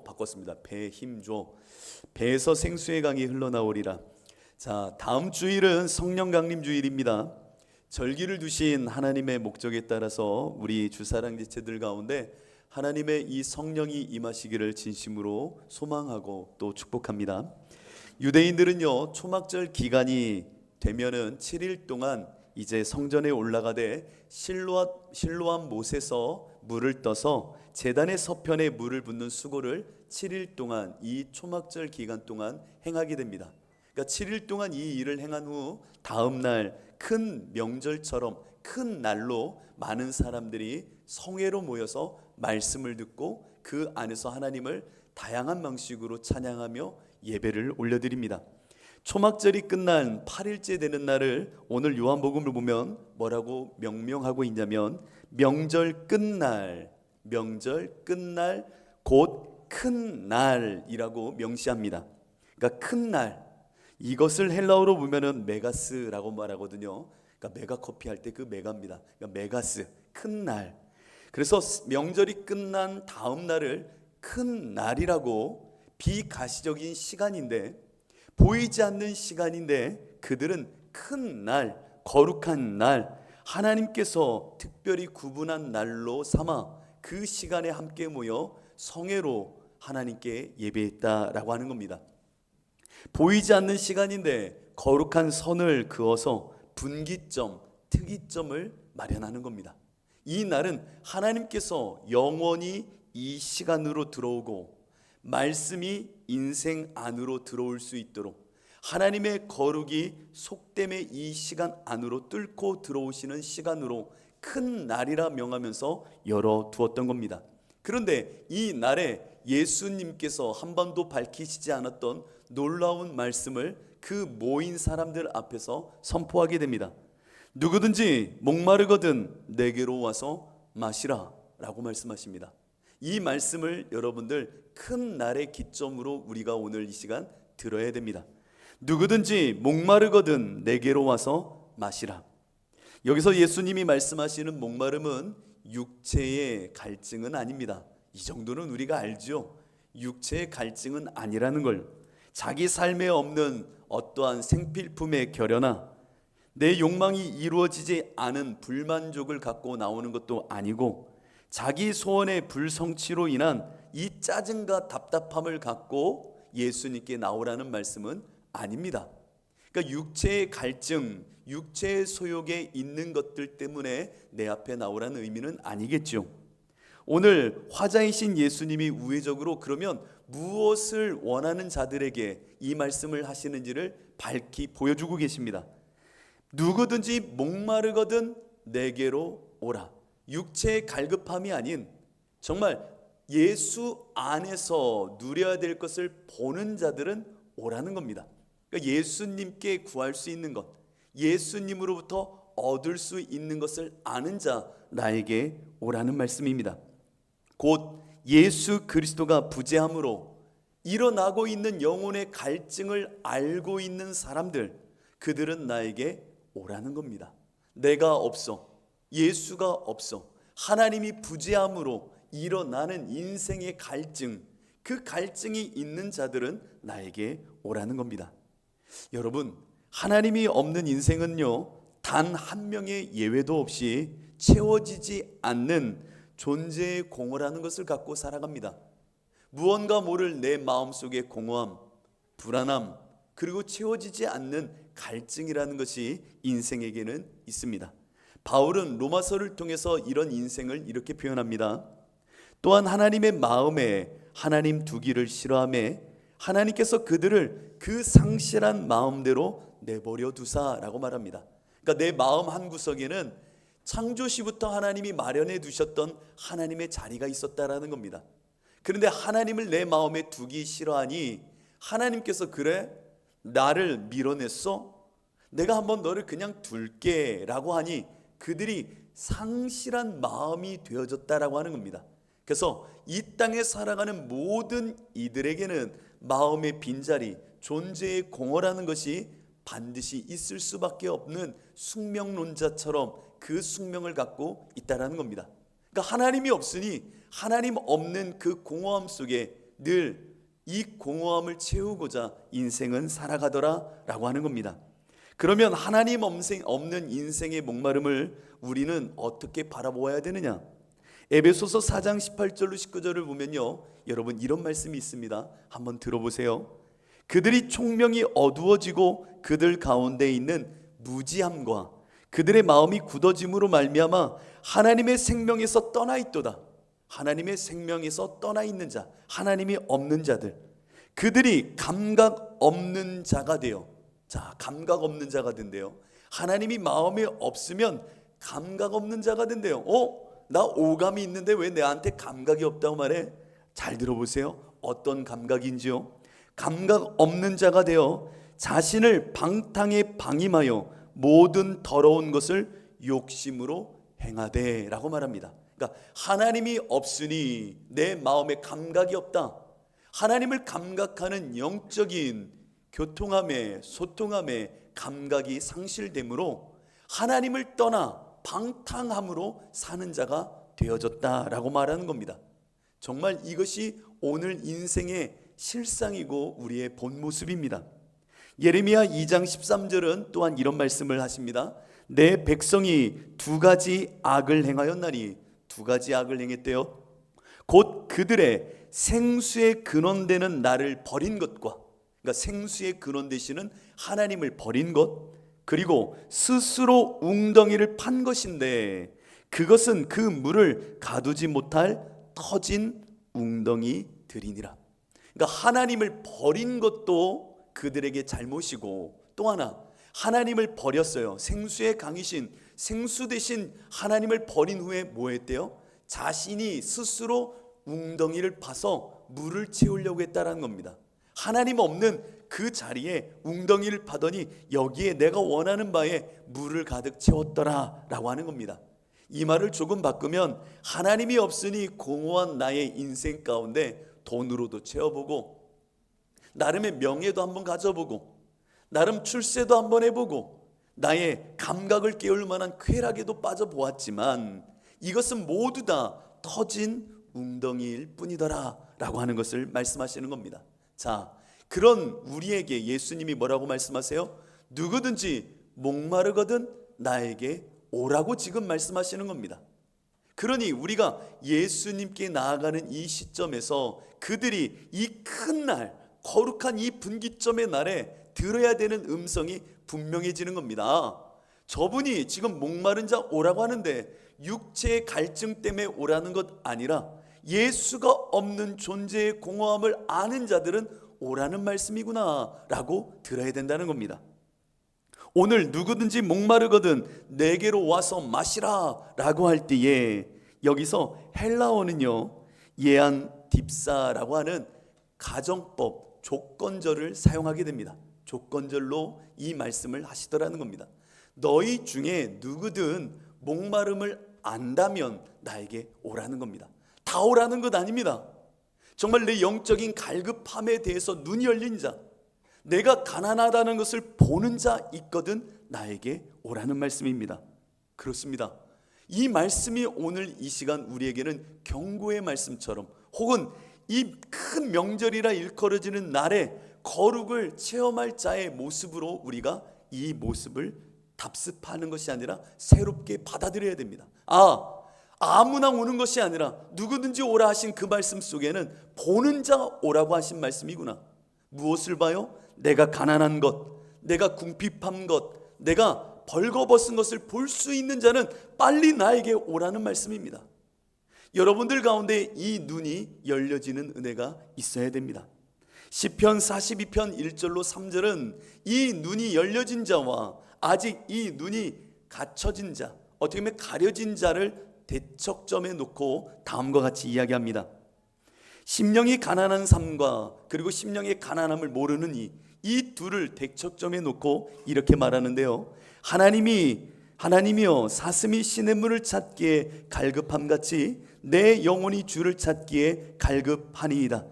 바꿨습니다. 배 힘줘. 배에서 생수의 강이 흘러나오리라. 자, 다음 주일은 성령 강림 주일입니다. 절기를 두신 하나님의 목적에 따라서 우리 주사랑 지체들 가운데 하나님의 이 성령이 임하시기를 진심으로 소망하고 또 축복합니다. 유대인들은요, 초막절 기간이 되면은 7일 동안 이제 성전에 올라가되 실로암 못에서 물을 떠서 제단의 서편에 물을 붓는 수고를 7일 동안 이 초막절 기간 동안 행하게 됩니다. 그러니까 7일 동안 이 일을 행한 후 다음 날 큰 명절처럼 큰 날로 많은 사람들이 성회로 모여서 말씀을 듣고 그 안에서 하나님을 다양한 방식으로 찬양하며 예배를 올려드립니다. 초막절이 끝난 8일째 되는 날을 오늘 요한복음을 보면 뭐라고 명명하고 있냐면 명절 끝날 곧 큰 날이라고 명시합니다. 그러니까 큰 날, 이것을 헬라어로 보면은 메가스라고 말하거든요. 그러니까 메가커피 할 때 그 메가입니다. 그러니까 메가스, 큰 날. 그래서 명절이 끝난 다음 날을 큰 날이라고, 비가시적인 시간인데, 보이지 않는 시간인데 그들은 큰 날, 거룩한 날, 하나님께서 특별히 구분한 날로 삼아 그 시간에 함께 모여 성회로 하나님께 예배했다라고 하는 겁니다. 보이지 않는 시간인데 거룩한 선을 그어서 분기점, 특이점을 마련하는 겁니다. 이 날은 하나님께서 영원히 이 시간으로 들어오고 말씀이 인생 안으로 들어올 수 있도록 하나님의 거룩이 속됨의 이 시간 안으로 뚫고 들어오시는 시간으로 큰 날이라 명하면서 열어두었던 겁니다. 그런데 이 날에 예수님께서 한 번도 밝히시지 않았던 놀라운 말씀을 그 모인 사람들 앞에서 선포하게 됩니다. 누구든지 목마르거든 내게로 와서 마시라 라고 말씀하십니다. 이 말씀을 여러분들 큰 날의 기점으로 우리가 오늘 이 시간 들어야 됩니다. 누구든지 목마르거든 내게로 와서 마시라. 여기서 예수님이 말씀하시는 목마름은 육체의 갈증은 아닙니다. 이 정도는 우리가 알죠. 육체의 갈증은 아니라는 걸. 자기 삶에 없는 어떠한 생필품의 결여나 내 욕망이 이루어지지 않은 불만족을 갖고 나오는 것도 아니고 자기 소원의 불성취로 인한 이 짜증과 답답함을 갖고 예수님께 나오라는 말씀은 아닙니다. 그러니까 육체의 갈증, 육체의 소욕에 있는 것들 때문에 내 앞에 나오라는 의미는 아니겠죠. 오늘 화자이신 예수님이 우회적으로 그러면 무엇을 원하는 자들에게 이 말씀을 하시는지를 밝히 보여주고 계십니다. 누구든지 목마르거든 내게로 오라. 육체의 갈급함이 아닌 정말 예수 안에서 누려야 될 것을 보는 자들은 오라는 겁니다. 그러니까 예수님께 구할 수 있는 것, 예수님으로부터 얻을 수 있는 것을 아는 자 나에게 오라는 말씀입니다. 곧 예수 그리스도가 부재함으로 일어나고 있는 영혼의 갈증을 알고 있는 사람들, 그들은 나에게 오라는 겁니다. 내가 없어, 예수가 없어, 하나님이 부재함으로 일어나는 인생의 갈증, 그 갈증이 있는 자들은 나에게 오라는 겁니다. 여러분, 하나님이 없는 인생은요, 단 한 명의 예외도 없이 채워지지 않는 존재의 공허라는 것을 갖고 살아갑니다. 무언가 모를 내 마음속의 공허함, 불안함, 그리고 채워지지 않는 갈증이라는 것이 인생에게는 있습니다. 바울은 로마서를 통해서 이런 인생을 이렇게 표현합니다. 또한 하나님의 마음에 하나님 두기를 싫어하며 하나님께서 그들을 그 상실한 마음대로 내버려 두사라고 말합니다. 그러니까 내 마음 한구석에는 창조시부터 하나님이 마련해 두셨던 하나님의 자리가 있었다라는 겁니다. 그런데 하나님을 내 마음에 두기 싫어하니 하나님께서 그래? 나를 밀어냈어? 내가 한번 너를 그냥 둘게 라고 하니 그들이 상실한 마음이 되어졌다라고 하는 겁니다. 그래서 이 땅에 살아가는 모든 이들에게는 마음의 빈자리, 존재의 공허라는 것이 반드시 있을 수밖에 없는 숙명론자처럼 그 숙명을 갖고 있다라는 겁니다. 그러니까 하나님이 없으니 하나님 없는 그 공허함 속에 늘 이 공허함을 채우고자 인생은 살아가더라 라고 하는 겁니다. 그러면 하나님 없는 인생의 목마름을 우리는 어떻게 바라보아야 되느냐? 에베소서 4장 18절로 19절을 보면요, 여러분 이런 말씀이 있습니다. 한번 들어보세요. 그들이 총명이 어두워지고 그들 가운데 있는 무지함과 그들의 마음이 굳어짐으로 말미암아 하나님의 생명에서 떠나 있도다. 하나님의 생명에서 떠나 있는 자, 하나님이 없는 자들, 그들이 감각 없는 자가 되어, 자, 감각 없는 자가 된대요. 하나님이 마음에 없으면 감각 없는 자가 된대요. 나 오감이 있는데 왜 내한테 감각이 없다고 말해? 잘 들어보세요. 어떤 감각인지요? 감각 없는 자가 되어 자신을 방탕에 방임하여 모든 더러운 것을 욕심으로 행하되 라고 말합니다. 그러니까 하나님이 없으니 내 마음에 감각이 없다. 하나님을 감각하는 영적인 교통함에 소통함에 감각이 상실되므로 하나님을 떠나 방탕함으로 사는 자가 되어졌다라고 말하는 겁니다. 정말 이것이 오늘 인생의 실상이고 우리의 본 모습입니다. 예레미야 2장 13절은 또한 이런 말씀을 하십니다. 내 백성이 두 가지 악을 행하였나니, 두 가지 악을 행했대요. 곧 그들의 생수의 근원되는 나를 버린 것과, 그러니까 생수의 근원 되시는 하나님을 버린 것, 그리고 스스로 웅덩이를 판 것인데 그것은 그 물을 가두지 못할 터진 웅덩이들이니라. 그러니까 하나님을 버린 것도 그들에게 잘못이고, 또 하나 하나님을 버렸어요. 생수의 강이신 생수 대신 하나님을 버린 후에 뭐 했대요? 자신이 스스로 웅덩이를 파서 물을 채우려고 했다라는 겁니다. 하나님 없는 그 자리에 웅덩이를 파더니 여기에 내가 원하는 바에 물을 가득 채웠더라 라고 하는 겁니다. 이 말을 조금 바꾸면 하나님이 없으니 공허한 나의 인생 가운데 돈으로도 채워보고, 나름의 명예도 한번 가져보고, 나름 출세도 한번 해보고, 나의 감각을 깨울 만한 쾌락에도 빠져보았지만 이것은 모두 다 터진 웅덩이일 뿐이더라 라고 하는 것을 말씀하시는 겁니다. 자, 그런 우리에게 예수님이 뭐라고 말씀하세요? 누구든지 목마르거든 나에게 오라고 지금 말씀하시는 겁니다. 그러니 우리가 예수님께 나아가는 이 시점에서 그들이 이 큰 날, 거룩한 이 분기점의 날에 들어야 되는 음성이 분명해지는 겁니다. 저분이 지금 목마른 자 오라고 하는데 육체의 갈증 때문에 오라는 것 아니라 예수가 없는 존재의 공허함을 아는 자들은 오라는 말씀이구나 라고 들어야 된다는 겁니다. 오늘 누구든지 목마르거든 내게로 와서 마시라 라고 할 때에 여기서 헬라어는요, 예안 딥사라고 하는 가정법 조건절을 사용하게 됩니다. 조건절로 이 말씀을 하시더라는 겁니다. 너희 중에 누구든 목마름을 안다면 나에게 오라는 겁니다. 다 오라는 것 아닙니다. 정말 내 영적인 갈급함에 대해서 눈이 열린 자, 내가 가난하다는 것을 보는 자 있거든 나에게 오라는 말씀입니다. 그렇습니다. 이 말씀이 오늘 이 시간 우리에게는 경고의 말씀처럼, 혹은 이 큰 명절이라 일컬어지는 날에 거룩을 체험할 자의 모습으로 우리가 이 모습을 답습하는 것이 아니라 새롭게 받아들여야 됩니다. 아무나 오는 것이 아니라 누구든지 오라 하신 그 말씀 속에는 보는 자 오라고 하신 말씀이구나. 무엇을 봐요? 내가 가난한 것, 내가 궁핍한 것, 내가 벌거벗은 것을 볼 수 있는 자는 빨리 나에게 오라는 말씀입니다. 여러분들 가운데 이 눈이 열려지는 은혜가 있어야 됩니다. 시편 42편 1절로 3절은 이 눈이 열려진 자와 아직 이 눈이 갇혀진 자, 어떻게 보면 가려진 자를 대척점에 놓고 다음과 같이 이야기합니다. 심령이 가난한 삶과 그리고 심령의 가난함을 모르는 이 둘을 대척점에 놓고 이렇게 말하는데요. 하나님이여 사슴이 시냇물을 찾기에 갈급함같이 내 영혼이 주를 찾기에 갈급하니이다.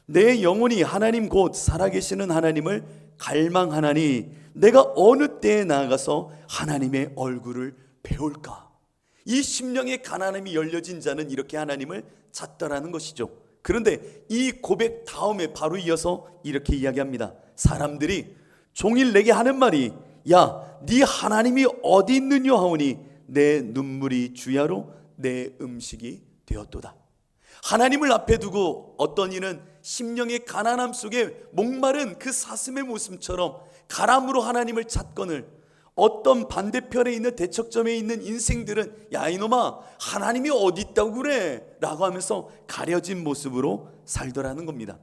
내 영혼이 하나님 곧 살아계시는 하나님을 갈망하나니 내가 어느 때에 나아가서 하나님의 얼굴을 배울까. 이 심령의 가난함이 열려진 자는 이렇게 하나님을 찾더라는 것이죠. 그런데 이 고백 다음에 바로 이어서 이렇게 이야기합니다. 사람들이 종일 내게 하는 말이 야, 네 하나님이 어디 있느냐 하오니 내 눈물이 주야로 내 음식이 되었도다. 하나님을 앞에 두고 어떤 이는 심령의 가난함 속에 목마른 그 사슴의 모습처럼 가람으로 하나님을 찾거늘, 어떤 반대편에 있는 대척점에 있는 인생들은 야 이놈아 하나님이 어디 있다고 그래 라고 하면서 가려진 모습으로 살더라는 겁니다.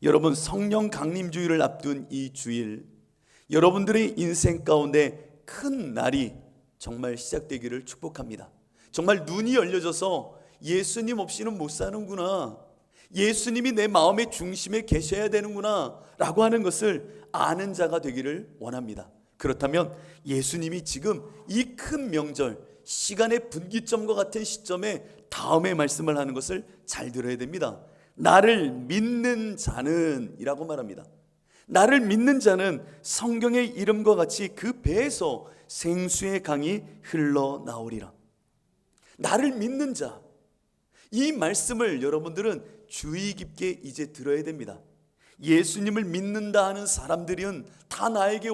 여러분, 성령 강림주의를 앞둔 이 주일, 여러분들의 인생 가운데 큰 날이 정말 시작되기를 축복합니다. 정말 눈이 열려져서 예수님 없이는 못 사는구나, 예수님이 내 마음의 중심에 계셔야 되는구나 라고 하는 것을 아는 자가 되기를 원합니다. 그렇다면 예수님이 지금 이 큰 명절, 시간의 분기점과 같은 시점에 다음에 말씀을 하는 것을 잘 들어야 됩니다. 나를 믿는 자는 이라고 말합니다. 나를 믿는 자는 성경의 이름과 같이 그 배에서 생수의 강이 흘러나오리라. 나를 믿는 자, 이 말씀을 여러분들은 주의 깊게 이제 들어야 됩니다. 예수님을 믿는다 하는 사람들은 다 나에게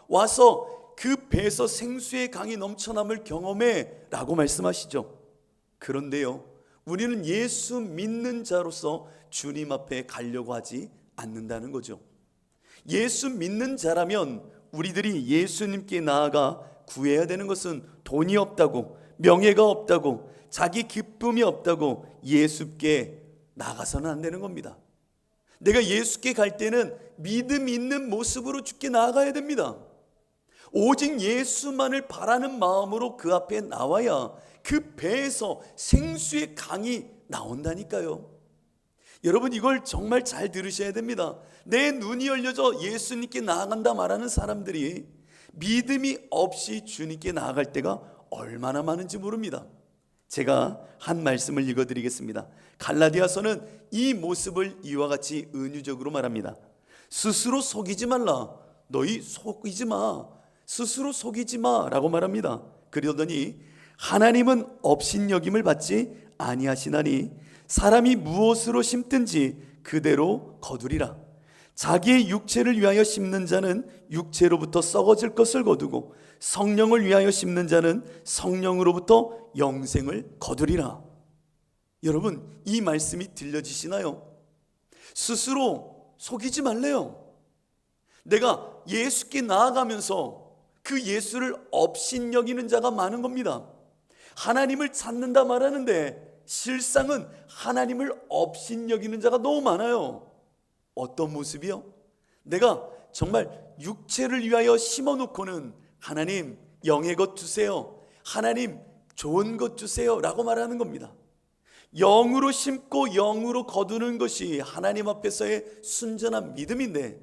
와서 그 배에서 생수의 강이 넘쳐남을 경험해 라고 말씀하시죠. 그런데요, 우리는 예수 믿는 자로서 주님 앞에 가려고 하지 않는다는 거죠. 예수 믿는 자라면 우리들이 예수님께 나아가 구해야 되는 것은 돈이 없다고, 명예가 없다고, 자기 기쁨이 없다고 예수께 나가서는 안 되는 겁니다. 내가 예수께 갈 때는 믿음 있는 모습으로 주께 나아가야 됩니다. 오직 예수만을 바라는 마음으로 그 앞에 나와야 그 배에서 생수의 강이 나온다니까요. 여러분, 이걸 정말 잘 들으셔야 됩니다. 내 눈이 열려져 예수님께 나아간다 말하는 사람들이 믿음이 없이 주님께 나아갈 때가 얼마나 많은지 모릅니다. 제가 한 말씀을 읽어드리겠습니다. 갈라디아서는 이 모습을 이와 같이 은유적으로 말합니다. 스스로 속이지 말라. 너희 속이지 마. 스스로 속이지 마 라고 말합니다. 그러더니 하나님은 업신여김을 받지 아니하시나니 사람이 무엇으로 심든지 그대로 거두리라. 자기의 육체를 위하여 심는 자는 육체로부터 썩어질 것을 거두고 성령을 위하여 심는 자는 성령으로부터 영생을 거두리라. 여러분, 이 말씀이 들려지시나요? 스스로 속이지 말래요. 내가 예수께 나아가면서 그 예수를 업신여기는 자가 많은 겁니다. 하나님을 찾는다 말하는데 실상은 하나님을 업신여기는 자가 너무 많아요. 어떤 모습이요? 내가 정말 육체를 위하여 심어놓고는 하나님 영의 것 주세요, 하나님 좋은 것 주세요 라고 말하는 겁니다. 영으로 심고 영으로 거두는 것이 하나님 앞에서의 순전한 믿음인데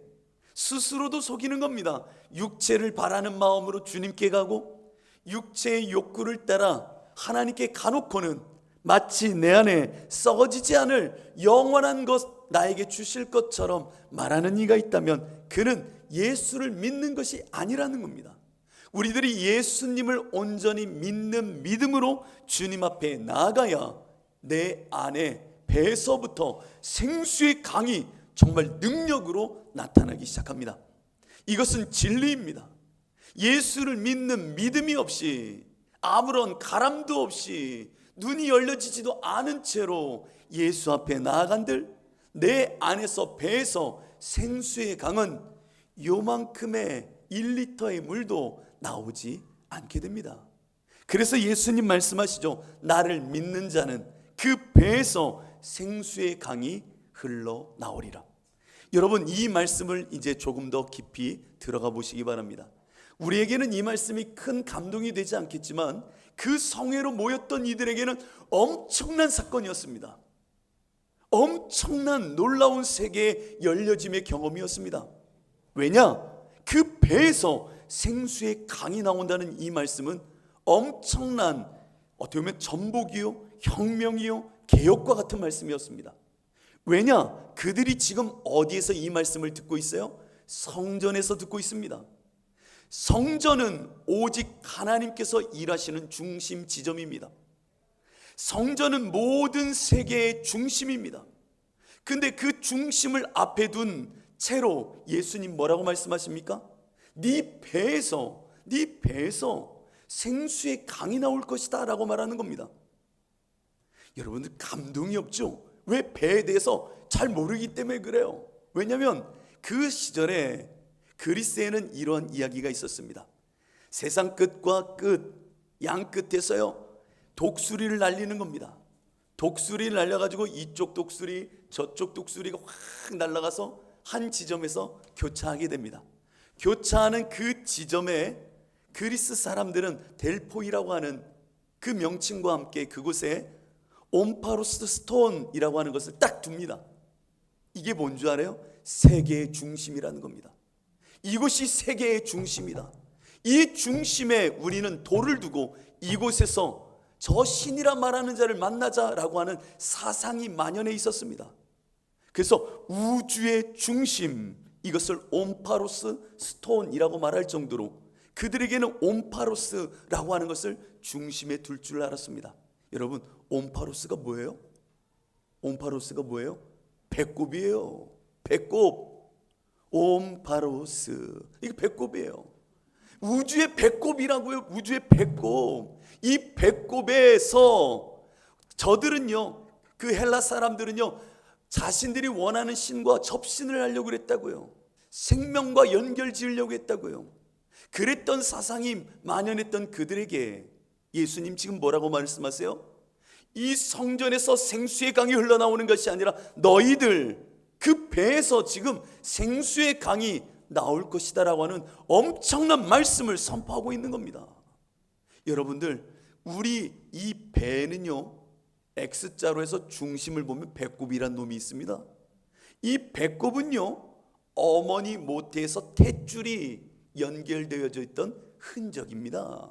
스스로도 속이는 겁니다. 육체를 바라는 마음으로 주님께 가고 육체의 욕구를 따라 하나님께 가놓고는 마치 내 안에 썩어지지 않을 영원한 것 나에게 주실 것처럼 말하는 이가 있다면 그는 예수를 믿는 것이 아니라는 겁니다. 우리들이 예수님을 온전히 믿는 믿음으로 주님 앞에 나아가야 내 안에 배에서부터 생수의 강이 정말 능력으로 나타나기 시작합니다. 이것은 진리입니다. 예수를 믿는 믿음이 없이, 아무런 가람도 없이, 눈이 열려지지도 않은 채로 예수 앞에 나아간들 내 안에서 배에서 생수의 강은 요만큼의 1리터의 물도 나오지 않게 됩니다. 그래서 예수님 말씀하시죠. 나를 믿는 자는 그 배에서 생수의 강이 흘러나오리라. 여러분, 이 말씀을 이제 조금 더 깊이 들어가 보시기 바랍니다. 우리에게는 이 말씀이 큰 감동이 되지 않겠지만 그 성회로 모였던 이들에게는 엄청난 사건이었습니다. 엄청난 놀라운 세계의 열려짐의 경험이었습니다. 왜냐? 그 배에서 생수의 강이 나온다는 이 말씀은 엄청난, 어떻게 보면 전복이요, 혁명이요, 개혁과 같은 말씀이었습니다. 왜냐? 그들이 지금 어디에서 이 말씀을 듣고 있어요? 성전에서 듣고 있습니다. 성전은 오직 하나님께서 일하시는 중심 지점입니다. 성전은 모든 세계의 중심입니다. 근데 그 중심을 앞에 둔 채로 예수님 뭐라고 말씀하십니까? 네 배에서 생수의 강이 나올 것이다 라고 말하는 겁니다. 여러분들 감동이 없죠? 왜 배에 대해서 잘 모르기 때문에 그래요. 왜냐하면 그 시절에 그리스에는 이런 이야기가 있었습니다. 세상 끝과 끝, 양 끝에서요 독수리를 날리는 겁니다. 독수리를 날려가지고 이쪽 독수리 저쪽 독수리가 확 날아가서 한 지점에서 교차하게 됩니다. 교차하는 그 지점에 그리스 사람들은 델포이라고 하는 그 명칭과 함께 그곳에 옴파로스 스톤이라고 하는 것을 딱 둡니다. 이게 뭔 줄 알아요? 세계의 중심이라는 겁니다. 이곳이 세계의 중심이다. 이 중심에 우리는 돌을 두고 이곳에서 저 신이라 말하는 자를 만나자라고 하는 사상이 만연해 있었습니다. 그래서 우주의 중심, 이것을 옴파로스 스톤이라고 말할 정도로 그들에게는 옴파로스라고 하는 것을 중심에 둘 줄 알았습니다. 여러분, 옴파로스가 뭐예요? 옴파로스가 뭐예요? 배꼽이에요. 배꼽. 옴파로스, 이게 배꼽이에요. 우주의 배꼽이라고요. 우주의 배꼽. 이 배꼽에서 저들은요, 그 헬라 사람들은요, 자신들이 원하는 신과 접신을 하려고 그랬다고요. 생명과 연결 지으려고 했다고요. 그랬던 사상이 만연했던 그들에게 예수님 지금 뭐라고 말씀하세요? 이 성전에서 생수의 강이 흘러나오는 것이 아니라 너희들 그 배에서 지금 생수의 강이 나올 것이다 라고 하는 엄청난 말씀을 선포하고 있는 겁니다. 여러분들, 우리 이 배는요, X자로 해서 중심을 보면 배꼽이란 놈이 있습니다. 이 배꼽은요, 어머니 모태에서 탯줄이 연결되어져 있던 흔적입니다.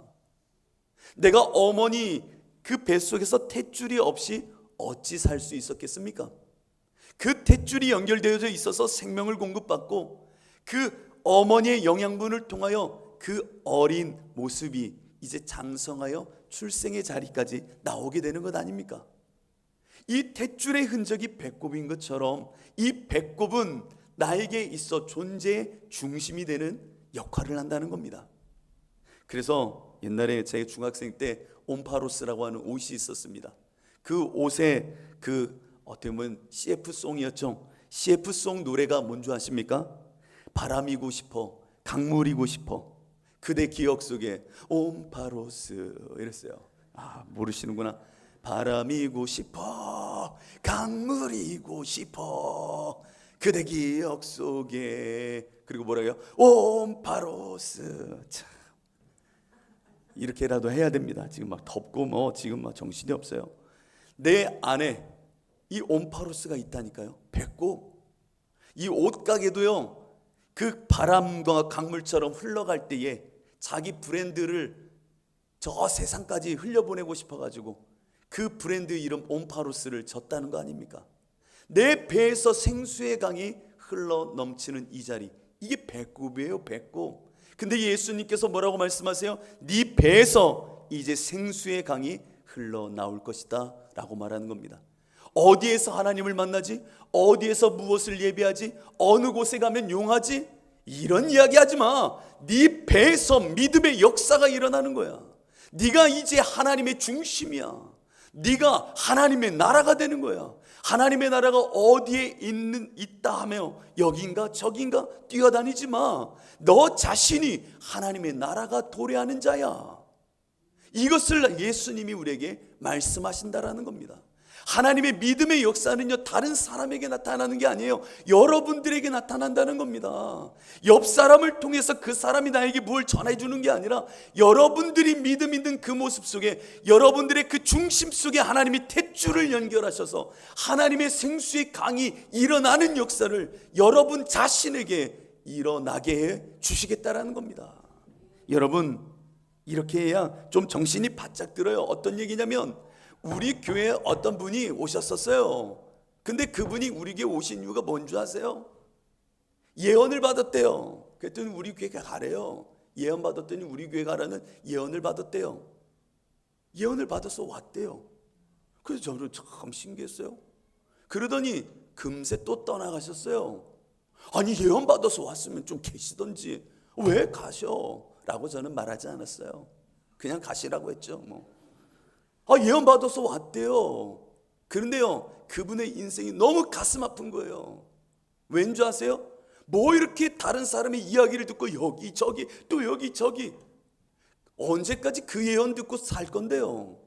내가 어머니 그 뱃속에서 탯줄이 없이 어찌 살 수 있었겠습니까? 그 탯줄이 연결되어져 있어서 생명을 공급받고 그 어머니의 영양분을 통하여 그 어린 모습이 이제 장성하여 출생의 자리까지 나오게 되는 것 아닙니까? 이 탯줄의 흔적이 배꼽인 것처럼 이 배꼽은 나에게 있어 존재의 중심이 되는 역할을 한다는 겁니다. 그래서 옛날에 제 중학생 때 옴파로스라고 하는 옷이 있었습니다. 그 옷에 어떻게 보면 CF송이었죠. CF송 노래가 뭔지 아십니까? 바람이고 싶어, 강물이고 싶어, 그대 기억 속에 옴파로스, 이랬어요. 아, 모르시는구나. 바람이고 싶어, 강물이고 싶어, 그대 기억 속에, 그리고 뭐라고요? 옴파로스. 참, 이렇게라도 해야 됩니다. 지금 막 덥고 지금 막 정신이 없어요. 내 안에 이 옴파로스가 있다니까요. 배꼽. 이 옷가게도요, 그 바람과 강물처럼 흘러갈 때에 자기 브랜드를 저 세상까지 흘려보내고 싶어가지고 그 브랜드 이름 옴파로스를 졌다는 거 아닙니까? 내 배에서 생수의 강이 흘러 넘치는 이 자리, 이게 배꼽이에요. 배꼽. 근데 예수님께서 뭐라고 말씀하세요? 네 배에서 이제 생수의 강이 흘러나올 것이다 라고 말하는 겁니다. 어디에서 하나님을 만나지? 어디에서 무엇을 예배하지? 어느 곳에 가면 용하지? 이런 이야기 하지 마. 네 배에서 믿음의 역사가 일어나는 거야. 네가 이제 하나님의 중심이야. 네가 하나님의 나라가 되는 거야. 하나님의 나라가 어디에 있다 하며 여긴가 저긴가 뛰어다니지 마. 너 자신이 하나님의 나라가 도래하는 자야. 이것을 예수님이 우리에게 말씀하신다라는 겁니다. 하나님의 믿음의 역사는요, 다른 사람에게 나타나는 게 아니에요. 여러분들에게 나타난다는 겁니다. 옆 사람을 통해서 그 사람이 나에게 뭘 전해주는 게 아니라 여러분들이 믿음 있는 그 모습 속에, 여러분들의 그 중심 속에 하나님이 탯줄을 연결하셔서 하나님의 생수의 강이 일어나는 역사를 여러분 자신에게 일어나게 해 주시겠다라는 겁니다. 여러분, 이렇게 해야 좀 정신이 바짝 들어요. 어떤 얘기냐면, 우리 교회에 어떤 분이 오셨었어요. 근데 그분이 우리 교회 오신 이유가 뭔 줄 아세요? 예언을 받았대요. 그랬더니 우리 교회 가래요. 예언 받았더니 우리 교회 가라는 예언을 받았대요. 예언을 받아서 왔대요. 그래서 저는 참 신기했어요. 그러더니 금세 또 떠나가셨어요. 아니 예언받아서 왔으면 좀 계시던지 왜 가셔? 라고 저는 말하지 않았어요. 그냥 가시라고 했죠. 예언받아서 왔대요. 그런데요, 그분의 인생이 너무 가슴 아픈 거예요. 왠 줄 아세요? 뭐 이렇게 다른 사람의 이야기를 듣고 여기저기 또 여기저기, 언제까지 그 예언 듣고 살 건데요?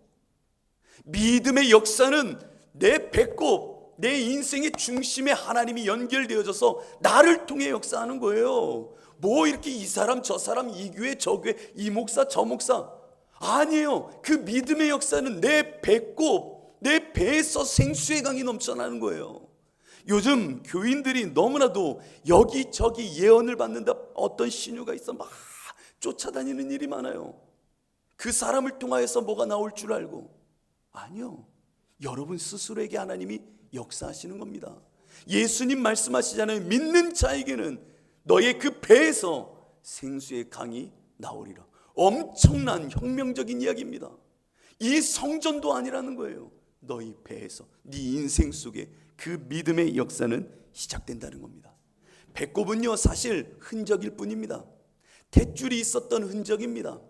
믿음의 역사는 내 배꼽, 내 인생의 중심에 하나님이 연결되어져서 나를 통해 역사하는 거예요. 뭐 이렇게 이 사람 저 사람, 이 교회 저 교회, 이 목사 저 목사, 아니에요. 그 믿음의 역사는 내 배꼽, 내 배에서 생수의 강이 넘쳐나는 거예요. 요즘 교인들이 너무나도 여기저기 예언을 받는다, 어떤 신유가 있어 막 쫓아다니는 일이 많아요. 그 사람을 통하여서 뭐가 나올 줄 알고. 아니요, 여러분 스스로에게 하나님이 역사하시는 겁니다. 예수님 말씀하시잖아요. 믿는 자에게는 너의 그 배에서 생수의 강이 나오리라. 엄청난 혁명적인 이야기입니다. 이 성전도 아니라는 거예요. 너희 배에서, 네 인생 속에 그 믿음의 역사는 시작된다는 겁니다. 배꼽은요 사실 흔적일 뿐입니다. 탯줄이 있었던 흔적입니다.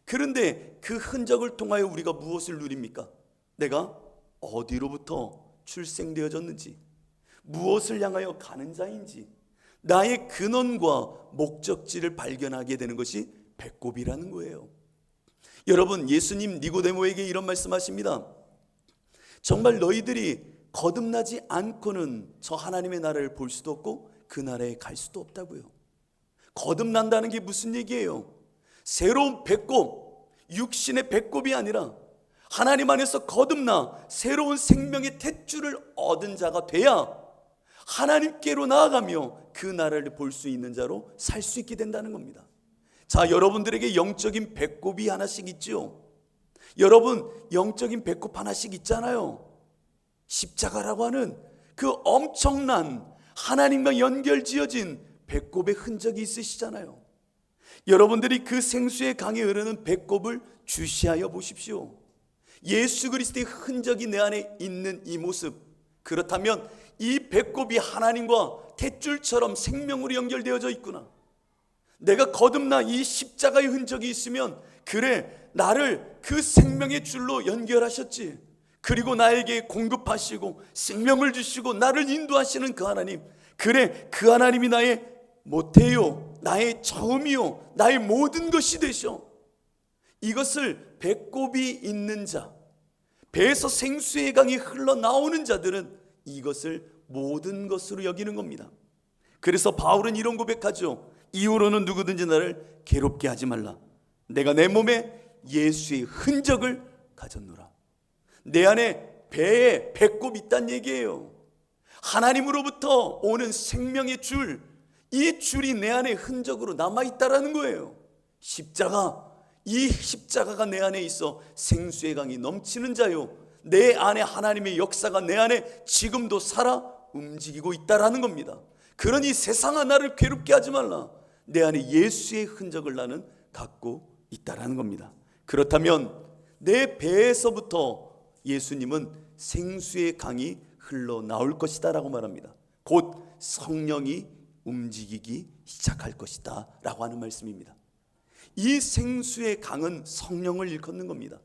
그런데 그 흔적을 통하여 우리가 무엇을 누립니까? 내가 어디로부터 출생되어졌는지, 무엇을 향하여 가는 자인지, 나의 근원과 목적지를 발견하게 되는 것이 배꼽이라는 거예요. 여러분, 예수님 니고데모에게 이런 말씀하십니다. 정말 너희들이 거듭나지 않고는 저 하나님의 나라를 볼 수도 없고 그 나라에 갈 수도 없다고요. 거듭난다는 게 무슨 얘기예요? 새로운 배꼽, 육신의 배꼽이 아니라 하나님 안에서 거듭나 새로운 생명의 탯줄을 얻은 자가 돼야 하나님께로 나아가며 그 나라를 볼 수 있는 자로 살 수 있게 된다는 겁니다. 자, 여러분들에게 영적인 배꼽이 하나씩 있죠. 여러분 영적인 배꼽 하나씩 있잖아요. 십자가라고 하는 그 엄청난 하나님과 연결지어진 배꼽의 흔적이 있으시잖아요. 여러분들이 그 생수의 강에 흐르는 배꼽을 주시하여 보십시오. 예수 그리스도의 흔적이 내 안에 있는 이 모습, 그렇다면 이 배꼽이 하나님과 탯줄처럼 생명으로 연결되어져 있구나. 내가 거듭나 이 십자가의 흔적이 있으면, 그래 나를 그 생명의 줄로 연결하셨지. 그리고 나에게 공급하시고 생명을 주시고 나를 인도하시는 그 하나님, 그래 그 하나님이 나의 모태요, 나의 처음이요, 나의 모든 것이 되셔. 이것을 배꼽이 있는 자, 배에서 생수의 강이 흘러나오는 자들은 이것을 모든 것으로 여기는 겁니다. 그래서 바울은 이런 고백하죠. 이후로는 누구든지 나를 괴롭게 하지 말라. 내가 내 몸에 예수의 흔적을 가졌노라. 내 안에 배에 배꼽이 있다는 얘기예요. 하나님으로부터 오는 생명의 줄, 이 줄이 내 안에 흔적으로 남아있다라는 거예요. 십자가, 이 십자가가 내 안에 있어 생수의 강이 넘치는 자요, 내 안에 하나님의 역사가 내 안에 지금도 살아 움직이고 있다라는 겁니다. 그러니 세상아 나를 괴롭게 하지 말라. 내 안에 예수의 흔적을 나는 갖고 있다라는 겁니다. 그렇다면 내 배에서부터 예수님은 생수의 강이 흘러나올 것이다 라고 말합니다. 곧 성령이 움직이기 시작할 것이다 라고 하는 말씀입니다. 이 생수의 강은 성령을 일컫는 겁니다.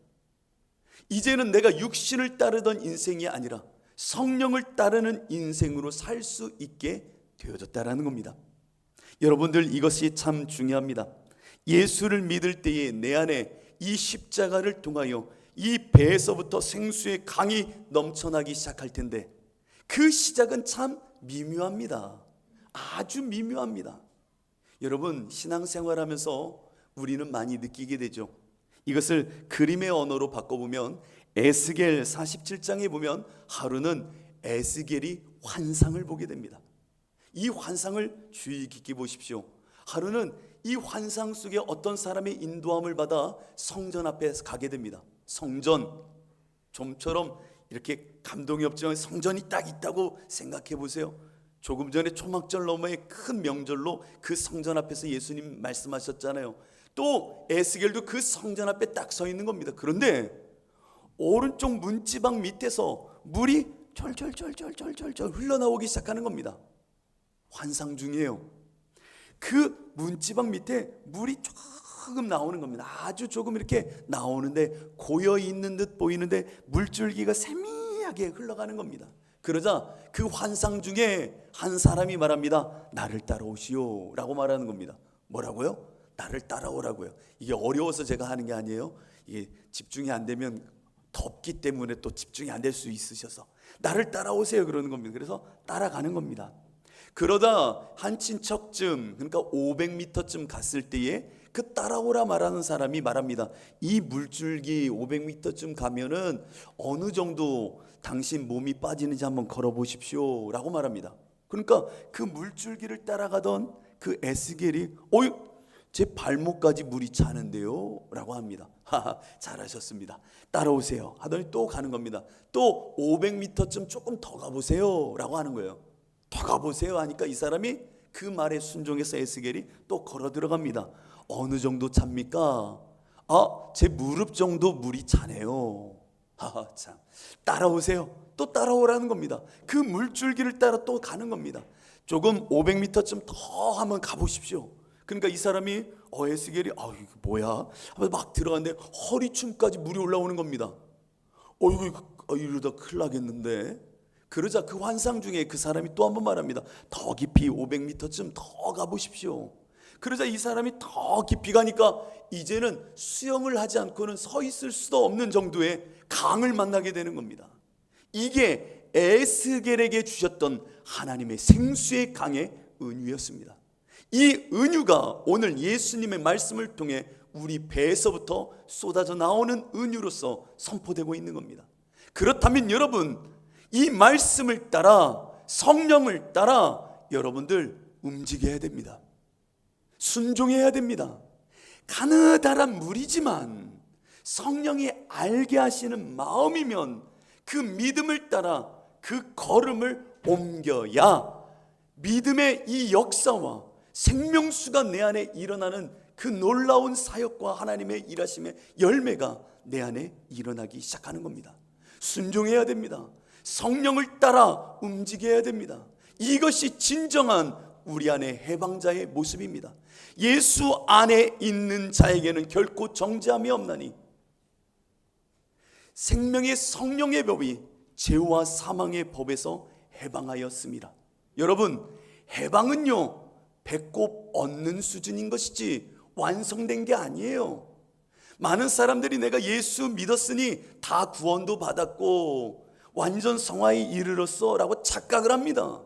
이제는 내가 육신을 따르던 인생이 아니라 성령을 따르는 인생으로 살 수 있게 되어졌다라는 겁니다. 여러분들, 이것이 참 중요합니다. 예수를 믿을 때에 내 안에 이 십자가를 통하여 이 배에서부터 생수의 강이 넘쳐나기 시작할 텐데, 그 시작은 참 미묘합니다. 아주 미묘합니다. 여러분, 신앙생활하면서 우리는 많이 느끼게 되죠. 이것을 그림의 언어로 바꿔보면 에스겔 47장에 보면 하루는 에스겔이 환상을 보게 됩니다. 이 환상을 주의 깊게 보십시오. 하루는 이 환상 속에 어떤 사람의 인도함을 받아 성전 앞에 가게 됩니다. 성전, 좀처럼 이렇게 감동이 없지만 성전이 딱 있다고 생각해 보세요. 조금 전에 초막절 너머의 큰 명절로 그 성전 앞에서 예수님 말씀하셨잖아요. 또 에스겔도 그 성전 앞에 딱 서 있는 겁니다. 그런데 오른쪽 문지방 밑에서 물이 철철철철철철철 흘러나오기 시작하는 겁니다. 환상 중이에요. 그 문지방 밑에 물이 조금 나오는 겁니다. 아주 조금 이렇게 나오는데 고여 있는 듯 보이는데 물줄기가 세미하게 흘러가는 겁니다. 그러자 그 환상 중에 한 사람이 말합니다. 나를 따라오시오 라고 말하는 겁니다. 뭐라고요? 나를 따라오라고요. 이게 어려워서 제가 하는 게 아니에요. 이게 집중이 안 되면 덥기 때문에 또 집중이 안 될 수 있으셔서 나를 따라오세요 그러는 겁니다. 그래서 따라가는 겁니다. 그러다 한 친척쯤, 그러니까 500m쯤 갔을 때에 그 따라오라 말하는 사람이 말합니다. 이 물줄기 500m쯤 가면은 어느 정도 당신 몸이 빠지는지 한번 걸어보십시오 라고 말합니다. 그러니까 그 물줄기를 따라가던 그 에스겔이 제 발목까지 물이 차는데요 라고 합니다. 하하, 잘하셨습니다. 따라오세요 하더니 또 가는 겁니다. 또 500m쯤 조금 더 가보세요 라고 하는 거예요. 더 가보세요 하니까 이 사람이 그 말에 순종해서 에스겔이 또 걸어 들어갑니다. 어느 정도 찹니까? 제 무릎 정도 물이 차네요. 하하, 참. 따라오세요. 또 따라오라는 겁니다. 그 물줄기를 따라 또 가는 겁니다. 조금 500m쯤 더 한번 가보십시오. 그러니까 이 사람이 에스겔이 이게 뭐야? 막 들어갔는데 허리춤까지 물이 올라오는 겁니다. 이러다 큰일 나겠는데. 그러자 그 환상 중에 그 사람이 또 한 번 말합니다. 더 깊이 500m쯤 더 가보십시오. 그러자 이 사람이 더 깊이 가니까 이제는 수영을 하지 않고는 서 있을 수도 없는 정도의 강을 만나게 되는 겁니다. 이게 에스겔에게 주셨던 하나님의 생수의 강의 은유였습니다. 이 은유가 오늘 예수님의 말씀을 통해 우리 배에서부터 쏟아져 나오는 은유로서 선포되고 있는 겁니다. 그렇다면 여러분, 이 말씀을 따라 성령을 따라 여러분들 움직여야 됩니다. 순종해야 됩니다. 가느다란 물이지만 성령이 알게 하시는 마음이면 그 믿음을 따라 그 걸음을 옮겨야 믿음의 이 역사와 생명수가 내 안에 일어나는 그 놀라운 사역과 하나님의 일하심의 열매가 내 안에 일어나기 시작하는 겁니다. 순종해야 됩니다. 성령을 따라 움직여야 됩니다. 이것이 진정한 우리 안에 해방자의 모습입니다. 예수 안에 있는 자에게는 결코 정죄함이 없나니 생명의 성령의 법이 죄와 사망의 법에서 해방하였습니다. 여러분, 해방은요 배꼽 얻는 수준인 것이지 완성된 게 아니에요. 많은 사람들이 내가 예수 믿었으니 다 구원도 받았고 완전 성화에 이르렀어 라고 착각을 합니다.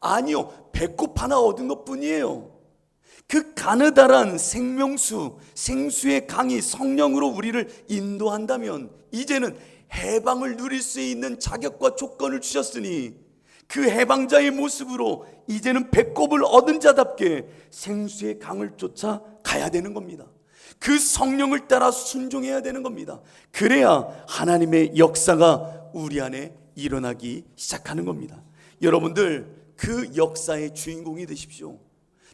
아니요, 배꼽 하나 얻은 것 뿐이에요. 그 가느다란 생명수, 생수의 강이 성령으로 우리를 인도한다면 이제는 해방을 누릴 수 있는 자격과 조건을 주셨으니 그 해방자의 모습으로 이제는 배꼽을 얻은 자답게 생수의 강을 쫓아 가야 되는 겁니다. 그 성령을 따라 순종해야 되는 겁니다. 그래야 하나님의 역사가 우리 안에 일어나기 시작하는 겁니다. 여러분들 그 역사의 주인공이 되십시오.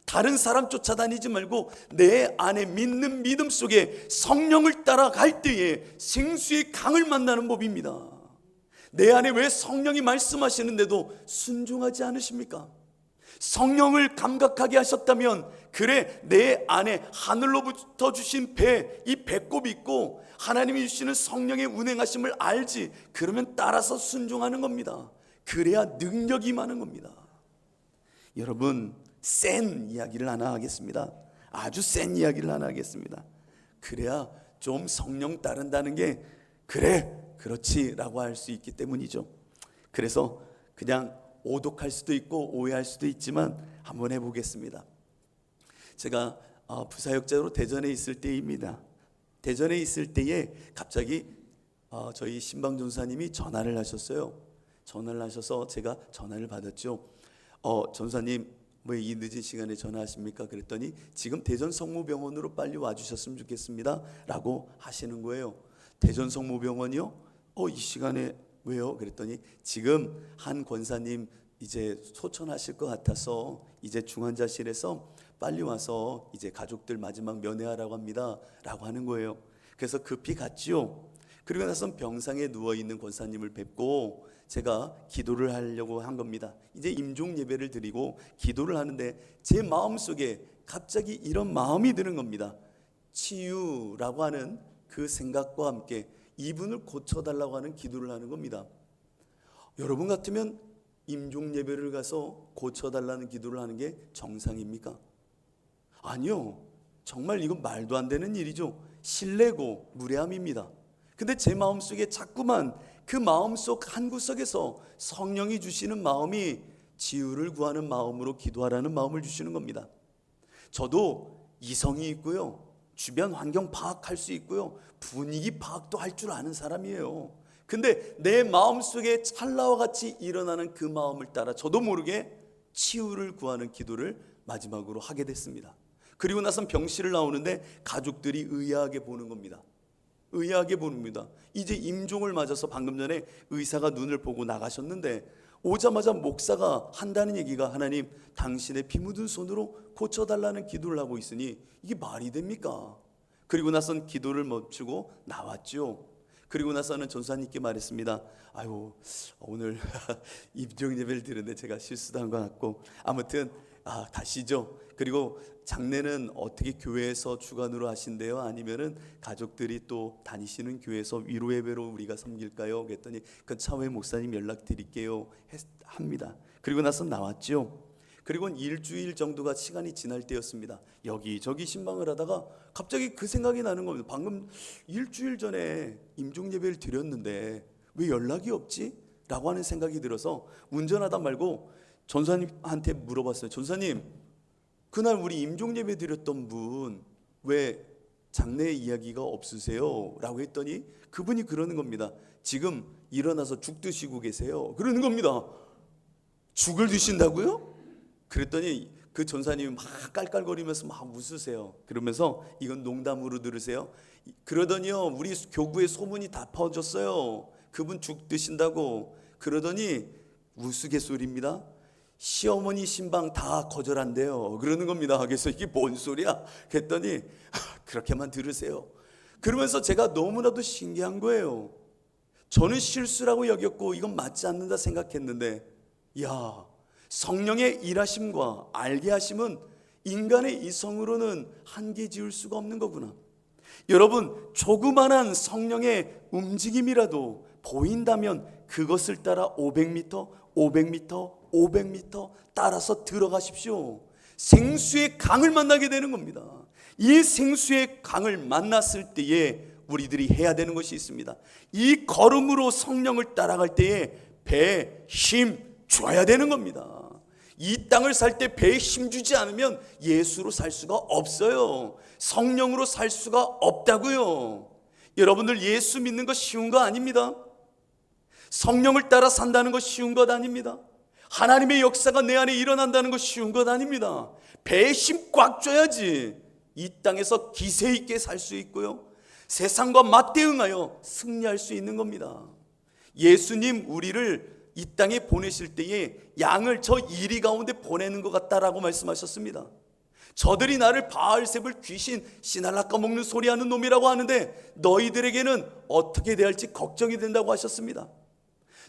다른 사람 쫓아다니지 말고 내 안에 믿는 믿음 속에 성령을 따라갈 때에 생수의 강을 만나는 법입니다. 내 안에 왜 성령이 말씀하시는데도 순종하지 않으십니까? 성령을 감각하게 하셨다면 그래 내 안에 하늘로부터 주신 배, 이 배꼽이 있고 하나님이 주시는 성령의 운행하심을 알지. 그러면 따라서 순종하는 겁니다. 그래야 능력이 임하는 겁니다. 여러분, 센 이야기를 하나 하겠습니다. 아주 센 이야기를 하나 하겠습니다. 그래야 좀 성령 따른다는 게 그렇지 라고 할 수 있기 때문이죠. 그래서 그냥 오독할 수도 있고 오해할 수도 있지만 한번 해보겠습니다. 제가 부사역자로 대전에 있을 때입니다. 대전에 있을 때에 갑자기 저희 신방 전사님이 전화를 하셨어요. 전화를 하셔서 제가 전화를 받았죠. 전사님 왜 이 늦은 시간에 전화하십니까? 그랬더니 지금 대전 성모병원으로 빨리 와주셨으면 좋겠습니다 라고 하시는 거예요. 대전 성모병원이요? 이 시간에 왜요? 그랬더니 지금 한 권사님 이제 소천하실 것 같아서 이제 중환자실에서 빨리 와서 이제 가족들 마지막 면회하라고 합니다 라고 하는 거예요. 그래서 급히 갔지요. 그리고 나서 병상에 누워있는 권사님을 뵙고 제가 기도를 하려고 한 겁니다. 이제 임종 예배를 드리고 기도를 하는데 제 마음속에 갑자기 이런 마음이 드는 겁니다. 치유라고 하는 그 생각과 함께 이분을 고쳐달라고 하는 기도를 하는 겁니다. 여러분 같으면 임종 예배를 가서 고쳐달라는 기도를 하는 게 정상입니까? 아니요. 정말 이건 말도 안 되는 일이죠. 신뢰고 무례함입니다. 근데 제 마음속에 자꾸만 그 마음속 한구석에서 성령이 주시는 마음이 치유를 구하는 마음으로 기도하라는 마음을 주시는 겁니다. 저도 이성이 있고요, 주변 환경 파악할 수 있고요, 분위기 파악도 할 줄 아는 사람이에요. 근데 내 마음속에 찰나와 같이 일어나는 그 마음을 따라 저도 모르게 치유를 구하는 기도를 마지막으로 하게 됐습니다. 그리고 나선 병실을 나오는데 가족들이 의아하게 보는 겁니다. 의아하게 보는 겁니다. 이제 임종을 맞아서 방금 전에 의사가 눈을 보고 나가셨는데 오자마자 목사가 한다는 얘기가, 하나님 당신의 피 묻은 손으로 고쳐달라는 기도를 하고 있으니 이게 말이 됩니까? 그리고 나선 기도를 멈추고 나왔죠. 그리고 나서는 전사님께 말했습니다. 아유, 오늘 임종 예배를 드렸는데 제가 실수도 한 것 같고, 아무튼 다시죠. 그리고 장례는 어떻게 교회에서 주관으로 하신대요? 아니면은 가족들이 또 다니시는 교회에서 위로 예배로 우리가 섬길까요? 그랬더니 그 차후에 목사님 연락드릴게요 합니다. 그리고 나서 나왔죠. 그리고 일주일 정도가 시간이 지날 때였습니다. 여기저기 신방을 하다가 갑자기 그 생각이 나는 겁니다. 방금 일주일 전에 임종 예배를 드렸는데 왜 연락이 없지? 라고 하는 생각이 들어서 운전하다 말고 전사님한테 물어봤어요. 전사님, 그날 우리 임종 예배 드렸던 분 왜 장례 이야기가 없으세요? 라고 했더니 그분이 그러는 겁니다. 지금 일어나서 죽 드시고 계세요. 그러는 겁니다. 죽을 드신다고요? 그랬더니 그 전사님이 막 깔깔거리면서 막 웃으세요. 그러면서 이건 농담으로 들으세요. 그러더니요, 우리 교구에 소문이 다 퍼졌어요. 그분 죽 드신다고. 그러더니 우스갯소리입니다. 시어머니 신방 다 거절한대요. 그러는 겁니다. 그래서 이게 뭔 소리야? 그랬더니 그렇게만 들으세요. 그러면서 제가 너무나도 신기한 거예요. 저는 실수라고 여겼고 이건 맞지 않는다 생각했는데, 야, 성령의 일하심과 알게 하심은 인간의 이성으로는 한계 지을 수가 없는 거구나. 여러분, 조그만한 성령의 움직임이라도 보인다면 그것을 따라 500m, 500m, 500m 따라서 들어가십시오. 생수의 강을 만나게 되는 겁니다. 이 생수의 강을 만났을 때에 우리들이 해야 되는 것이 있습니다. 이 걸음으로 성령을 따라갈 때에 배에 힘 줘야 되는 겁니다. 이 땅을 살 때 배에 힘 주지 않으면 예수로 살 수가 없어요. 성령으로 살 수가 없다고요. 여러분들, 예수 믿는 거 쉬운 거 아닙니다. 성령을 따라 산다는 거 쉬운 것 아닙니다. 하나님의 역사가 내 안에 일어난다는 거 쉬운 것 아닙니다. 배에 힘 꽉 줘야지 이 땅에서 기세 있게 살 수 있고요, 세상과 맞대응하여 승리할 수 있는 겁니다. 예수님 우리를 이 땅에 보내실 때에 양을 저 이리 가운데 보내는 것 같다라고 말씀하셨습니다. 저들이 나를 바알세불 귀신 씨날라 까먹는 소리하는 놈이라고 하는데 너희들에게는 어떻게 대할지 걱정이 된다고 하셨습니다.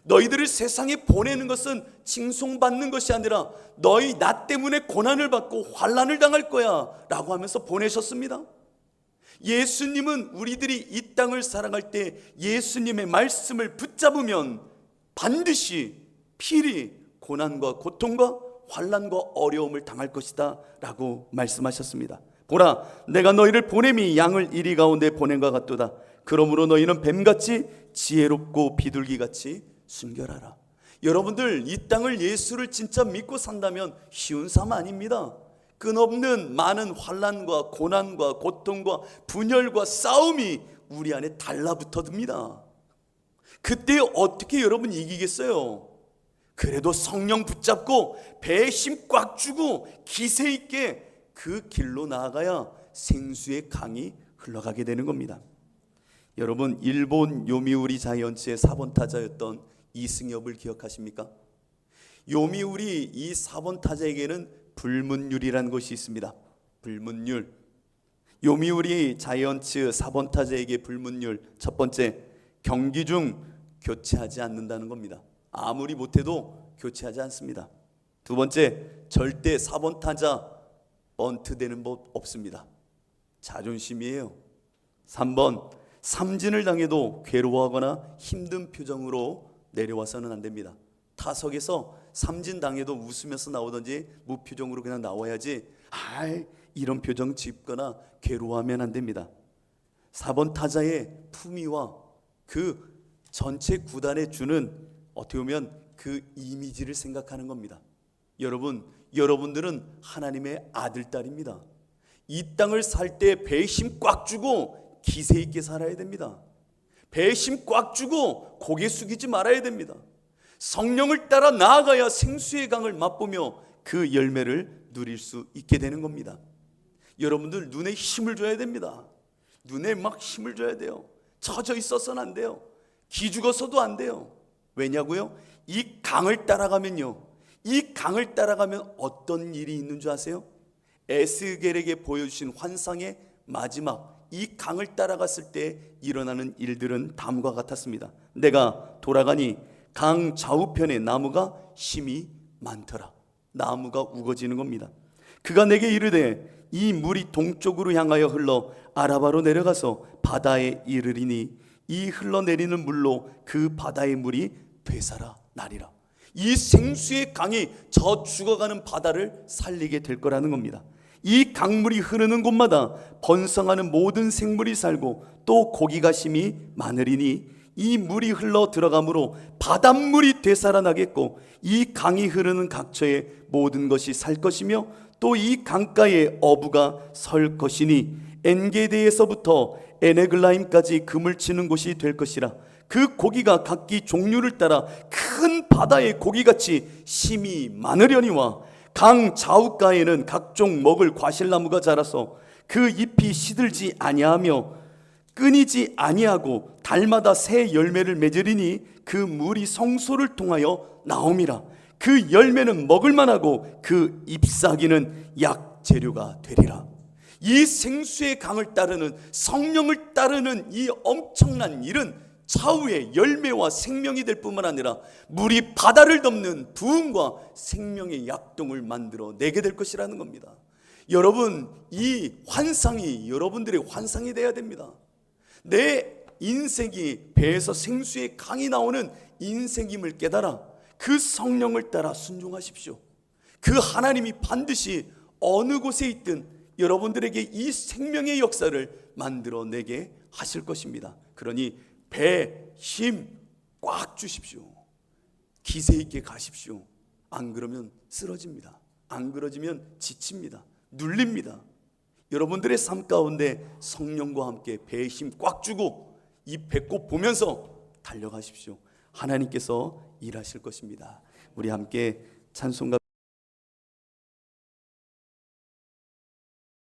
너희들을 세상에 보내는 것은 칭송받는 것이 아니라 너희 나 때문에 고난을 받고 환난을 당할 거야 라고 하면서 보내셨습니다. 예수님은 우리들이 이 땅을 살아갈 때 예수님의 말씀을 붙잡으면 반드시 필히 고난과 고통과 환난과 어려움을 당할 것이다 라고 말씀하셨습니다. 보라, 내가 너희를 보냄이 양을 이리 가운데 보낸 것 같도다. 그러므로 너희는 뱀같이 지혜롭고 비둘기같이 순결하라. 여러분들, 이 땅을 예수를 진짜 믿고 산다면 쉬운 삶 아닙니다. 끝없는 많은 환난과 고난과 고통과 분열과 싸움이 우리 안에 달라붙어듭니다. 그때 어떻게 여러분 이기겠어요? 그래도 성령 붙잡고 배에 힘 꽉 주고 기세 있게 그 길로 나아가야 생수의 강이 흘러가게 되는 겁니다. 여러분, 일본 요미우리 자이언츠의 4번 타자였던 이승엽을 기억하십니까? 요미우리 이 4번 타자에게는 불문율이라는 것이 있습니다. 불문율. 요미우리 자이언츠 4번 타자에게 불문율, 첫 번째, 경기 중 교체하지 않는다는 겁니다. 아무리 못해도 교체하지 않습니다. 두 번째, 절대 4번 타자 번트되는 법 없습니다. 자존심이에요. 3번, 삼진을 당해도 괴로워하거나 힘든 표정으로 내려와서는 안 됩니다. 타석에서 삼진 당해도 웃으면서 나오든지 무표정으로 그냥 나와야지 이런 표정 짓거나 괴로워하면 안 됩니다. 4번 타자의 품위와 그 전체 구단에 주는 어떻게 보면 그 이미지를 생각하는 겁니다. 여러분들은 하나님의 아들, 딸입니다. 이 땅을 살 때 배심 꽉 주고 기세 있게 살아야 됩니다. 배심 꽉 주고 고개 숙이지 말아야 됩니다. 성령을 따라 나아가야 생수의 강을 맛보며 그 열매를 누릴 수 있게 되는 겁니다. 여러분들 눈에 힘을 줘야 됩니다. 눈에 막 힘을 줘야 돼요. 처져 있어서는 안 돼요. 기죽어서도 안 돼요. 왜냐고요? 이 강을 따라가면요, 이 강을 따라가면 어떤 일이 있는 줄 아세요? 에스겔에게 보여주신 환상의 마지막, 이 강을 따라갔을 때 일어나는 일들은 다음과 같았습니다. 내가 돌아가니 강 좌우편에 나무가 심이 많더라. 나무가 우거지는 겁니다. 그가 내게 이르되 이 물이 동쪽으로 향하여 흘러 아라바로 내려가서 바다에 이르리니 이 흘러내리는 물로 그 바다의 물이 되살아 나리라. 이 생수의 강이 저 죽어가는 바다를 살리게 될 거라는 겁니다. 이 강물이 흐르는 곳마다 번성하는 모든 생물이 살고 또 고기가 심히 많으리니 이 물이 흘러 들어가므로 바닷물이 되살아나겠고 이 강이 흐르는 각처에 모든 것이 살 것이며 또 이 강가에 어부가 설 것이니 엔게디에서부터 에네글라임까지 그물 치는 곳이 될 것이라. 그 고기가 각기 종류를 따라 큰 바다의 고기같이 심이 많으려니와 강 좌우가에는 각종 먹을 과실나무가 자라서 그 잎이 시들지 아니하며 끊이지 아니하고 달마다 새 열매를 맺으리니 그 물이 성소를 통하여 나옴이라. 그 열매는 먹을만하고 그 잎사귀는 약재료가 되리라. 이 생수의 강을 따르는, 성령을 따르는 이 엄청난 일은 차후에 열매와 생명이 될 뿐만 아니라 물이 바다를 덮는 부흥과 생명의 약동을 만들어 내게 될 것이라는 겁니다. 여러분, 이 환상이 여러분들의 환상이 돼야 됩니다. 내 인생이 배에서 생수의 강이 나오는 인생임을 깨달아 그 성령을 따라 순종하십시오. 그 하나님이 반드시 어느 곳에 있든 여러분들에게 이 생명의 역사를 만들어내게 하실 것입니다. 그러니 배, 힘 꽉 주십시오. 기세 있게 가십시오. 안 그러면 쓰러집니다. 안 그러지면 지칩니다. 눌립니다. 여러분들의 삶 가운데 성령과 함께 배에 힘 꽉 주고 이 배꼽 보면서 달려가십시오. 하나님께서 일하실 것입니다. 우리 함께 찬송가